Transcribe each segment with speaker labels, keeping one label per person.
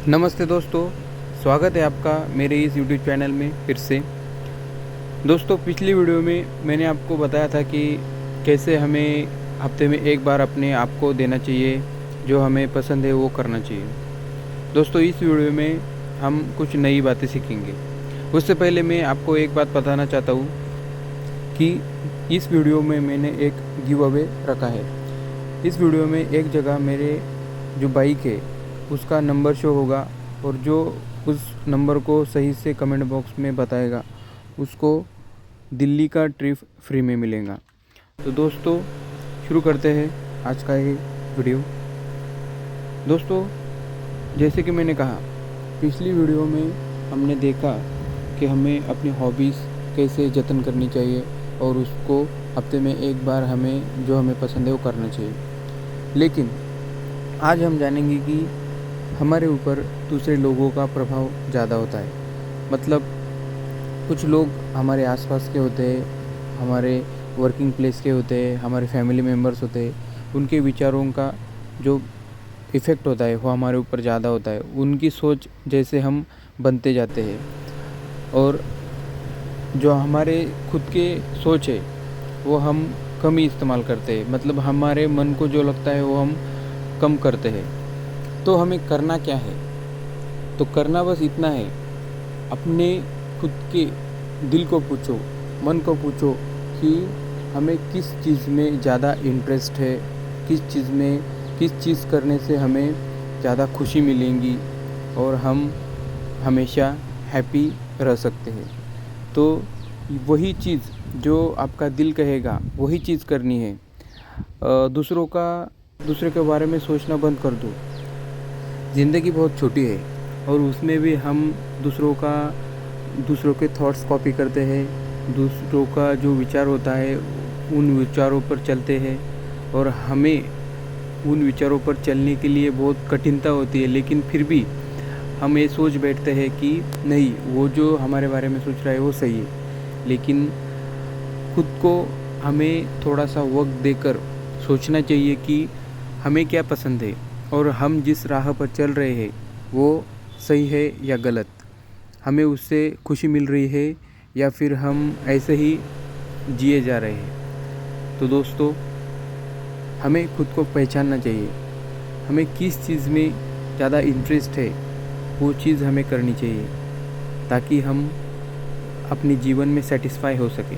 Speaker 1: नमस्ते दोस्तों, स्वागत है आपका मेरे इस यूट्यूब चैनल में फिर से। दोस्तों, पिछली वीडियो में मैंने आपको बताया था कि कैसे हमें हफ्ते में एक बार अपने आप को देना चाहिए, जो हमें पसंद है वो करना चाहिए। दोस्तों, इस वीडियो में हम कुछ नई बातें सीखेंगे। उससे पहले मैं आपको एक बात बताना चाहता हूँ कि इस वीडियो में मैंने एक गिव अवे रखा है। इस वीडियो में एक जगह मेरे जो बाइक है उसका नंबर शो होगा, और जो उस नंबर को सही से कमेंट बॉक्स में बताएगा उसको दिल्ली का ट्रिप फ्री में मिलेगा। तो दोस्तों, शुरू करते हैं आज का ये वीडियो। दोस्तों, जैसे कि मैंने कहा, पिछली वीडियो में हमने देखा कि हमें अपनी हॉबीज़ कैसे जतन करनी चाहिए और उसको हफ्ते में एक बार हमें जो हमें पसंद है वो करना चाहिए। लेकिन आज हम जानेंगे कि हमारे ऊपर दूसरे लोगों का प्रभाव ज़्यादा होता है। मतलब कुछ लोग हमारे आसपास के होते हैं, हमारे वर्किंग प्लेस के होते हैं, हमारे फैमिली मेम्बर्स होते हैं। उनके विचारों का जो इफ़ेक्ट होता है वो हमारे ऊपर ज़्यादा होता है। उनकी सोच जैसे हम बनते जाते हैं, और जो हमारे खुद के सोच है वो हम कम ही इस्तेमाल करते हैं। मतलब हमारे मन को जो लगता है वो हम कम करते हैं। तो हमें करना क्या है? तो करना बस इतना है, अपने खुद के दिल को पूछो, मन को पूछो कि हमें किस चीज़ में ज़्यादा इंटरेस्ट है, किस चीज़ करने से हमें ज़्यादा खुशी मिलेंगी और हम हमेशा हैप्पी रह सकते हैं। तो वही चीज़ जो आपका दिल कहेगा वही चीज़ करनी है। दूसरे के बारे में सोचना बंद कर दो। ज़िंदगी बहुत छोटी है और उसमें भी हम दूसरों के थॉट्स कॉपी करते हैं। दूसरों का जो विचार होता है उन विचारों पर चलते हैं, और हमें उन विचारों पर चलने के लिए बहुत कठिनता होती है। लेकिन फिर भी हम ये सोच बैठते हैं कि नहीं, वो जो हमारे बारे में सोच रहा है वो सही है। लेकिन खुद को हमें थोड़ा सा वक्त देकर सोचना चाहिए कि हमें क्या पसंद है और हम जिस राह पर चल रहे हैं वो सही है या गलत। हमें उससे खुशी मिल रही है या फिर हम ऐसे ही जिए जा रहे हैं। तो दोस्तों, हमें खुद को पहचानना चाहिए। हमें किस चीज़ में ज़्यादा इंटरेस्ट है वो चीज़ हमें करनी चाहिए, ताकि हम अपने जीवन में सेटिस्फाई हो सके।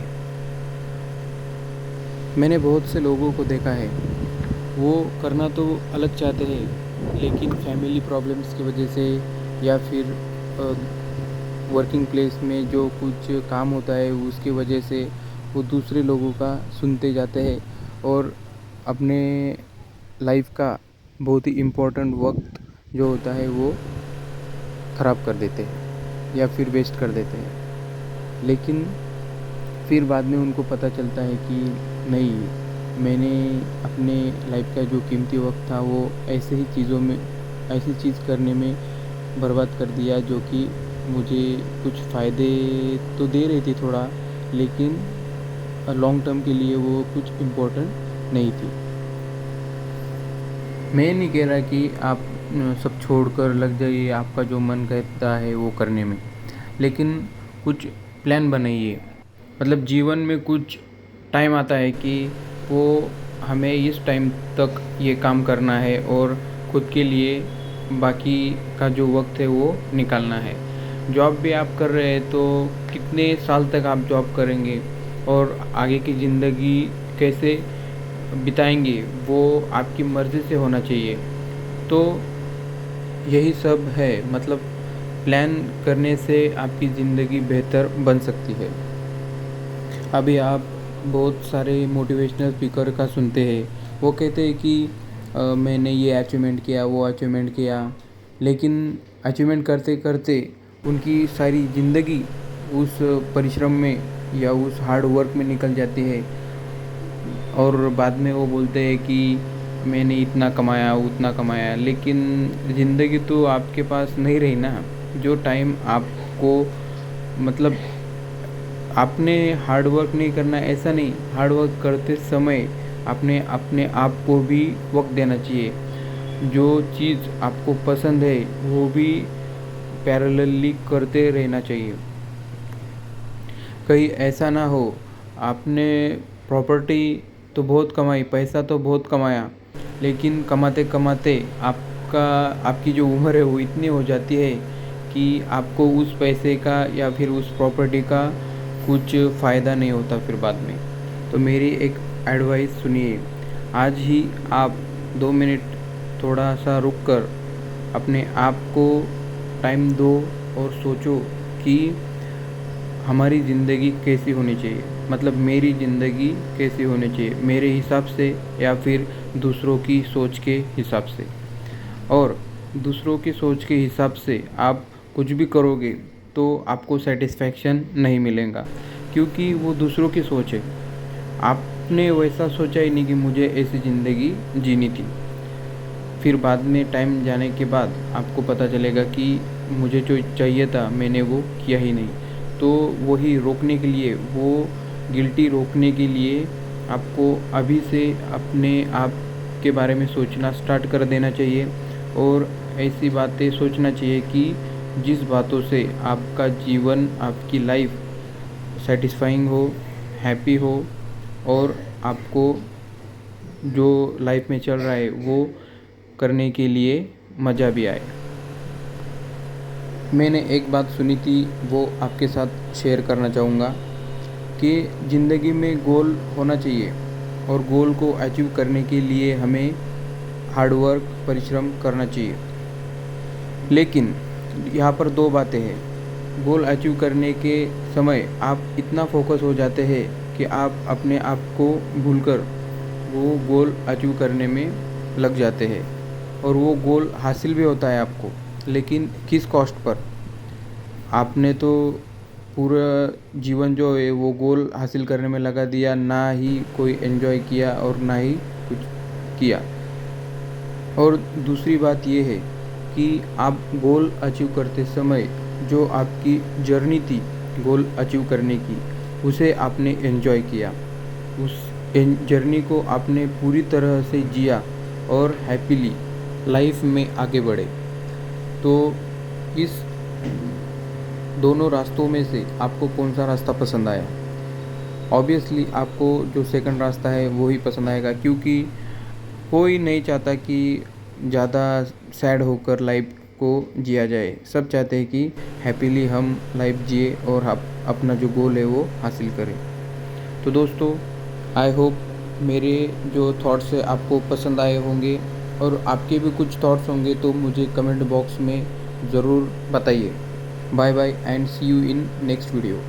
Speaker 1: मैंने बहुत से लोगों को देखा है, वो करना तो अलग चाहते हैं, लेकिन फैमिली प्रॉब्लम्स की वजह से या फिर वर्किंग प्लेस में जो कुछ काम होता है उसकी वजह से वो दूसरे लोगों का सुनते जाते हैं और अपने लाइफ का बहुत ही इम्पोर्टेंट वक्त जो होता है वो ख़राब कर देते हैं या फिर वेस्ट कर देते हैं। लेकिन फिर बाद में उनको पता चलता है कि नहीं, मैंने अपने लाइफ का जो कीमती वक्त था वो ऐसी चीज़ करने में बर्बाद कर दिया, जो कि मुझे कुछ फ़ायदे तो दे रही थी थोड़ा, लेकिन लॉन्ग टर्म के लिए वो कुछ इम्पोर्टेंट नहीं थी। मैं नहीं कह रहा कि आप सब छोड़कर लग जाइए आपका जो मन कहता है वो करने में, लेकिन कुछ प्लान बनाइए। मतलब जीवन में कुछ टाइम आता है कि वो हमें इस टाइम तक ये काम करना है और खुद के लिए बाकी का जो वक्त है वो निकालना है। जॉब भी आप कर रहे हैं तो कितने साल तक आप जॉब करेंगे और आगे की ज़िंदगी कैसे बिताएंगे वो आपकी मर्ज़ी से होना चाहिए। तो यही सब है। मतलब प्लान करने से आपकी ज़िंदगी बेहतर बन सकती है। अभी आप बहुत सारे मोटिवेशनल स्पीकर का सुनते हैं, वो कहते हैं कि मैंने ये अचीवमेंट किया, वो अचीवमेंट किया, लेकिन अचीवमेंट करते करते उनकी सारी ज़िंदगी उस परिश्रम में या उस हार्ड वर्क में निकल जाती है, और बाद में वो बोलते हैं कि मैंने इतना कमाया उतना कमाया। लेकिन ज़िंदगी तो आपके पास नहीं रही ना। जो टाइम आपको, मतलब आपने हार्ड वर्क नहीं करना ऐसा नहीं, हार्ड वर्क करते समय आपने अपने आप को भी वक्त देना चाहिए। जो चीज़ आपको पसंद है वो भी पैरेलली करते रहना चाहिए। कहीं ऐसा ना हो आपने प्रॉपर्टी तो बहुत कमाई, पैसा तो बहुत कमाया, लेकिन कमाते कमाते आपकी जो उम्र है वो इतनी हो जाती है कि आपको उस पैसे का या फिर उस प्रॉपर्टी का कुछ फ़ायदा नहीं होता फिर बाद में। तो मेरी एक एडवाइस सुनिए, आज ही आप 2 मिनट थोड़ा सा रुक कर अपने आप को टाइम दो और सोचो कि हमारी ज़िंदगी कैसी होनी चाहिए, मतलब मेरी ज़िंदगी कैसी होनी चाहिए, मेरे हिसाब से या फिर दूसरों की सोच के हिसाब से। और दूसरों की सोच के हिसाब से आप कुछ भी करोगे तो आपको सेटिस्फैक्शन नहीं मिलेगा, क्योंकि वो दूसरों की सोच है। आपने वैसा सोचा ही नहीं कि मुझे ऐसी ज़िंदगी जीनी थी। फिर बाद में टाइम जाने के बाद आपको पता चलेगा कि मुझे जो चाहिए था मैंने वो किया ही नहीं। तो वही रोकने के लिए, वो गिल्टी रोकने के लिए आपको अभी से अपने आप के बारे में सोचना स्टार्ट कर देना चाहिए और ऐसी बातें सोचना चाहिए कि जिस बातों से आपका जीवन, आपकी लाइफ सेटिस्फाइंग हो, हैप्पी हो और आपको जो लाइफ में चल रहा है वो करने के लिए मज़ा भी आए। मैंने एक बात सुनी थी, वो आपके साथ शेयर करना चाहूँगा कि ज़िंदगी में गोल होना चाहिए और गोल को अचीव करने के लिए हमें हार्डवर्क, परिश्रम करना चाहिए। लेकिन यहाँ पर 2 बातें हैं। गोल अचीव करने के समय आप इतना फोकस हो जाते हैं कि आप अपने आप को भूलकर वो गोल अचीव करने में लग जाते हैं और वो गोल हासिल भी होता है आपको, लेकिन किस कॉस्ट पर। आपने तो पूरा जीवन जो है वो गोल हासिल करने में लगा दिया, ना ही कोई एंजॉय किया और ना ही कुछ किया। और दूसरी बात ये है कि आप गोल अचीव करते समय जो आपकी जर्नी थी गोल अचीव करने की, उसे आपने एंजॉय किया, उस जर्नी को आपने पूरी तरह से जिया और हैप्पीली लाइफ में आगे बढ़े। तो इस दोनों रास्तों में से आपको कौन सा रास्ता पसंद आया? ऑब्वियसली आपको जो सेकंड रास्ता है वो ही पसंद आएगा, क्योंकि कोई नहीं चाहता कि ज़्यादा सैड होकर लाइफ को जिया जाए। सब चाहते हैं कि हैप्पीली हम लाइफ जिए और अपना जो गोल है वो हासिल करें। तो दोस्तों, आई होप मेरे जो थॉट्स है आपको पसंद आए होंगे और आपके भी कुछ थॉट्स होंगे तो मुझे कमेंट बॉक्स में ज़रूर बताइए। Bye bye and see you in next video.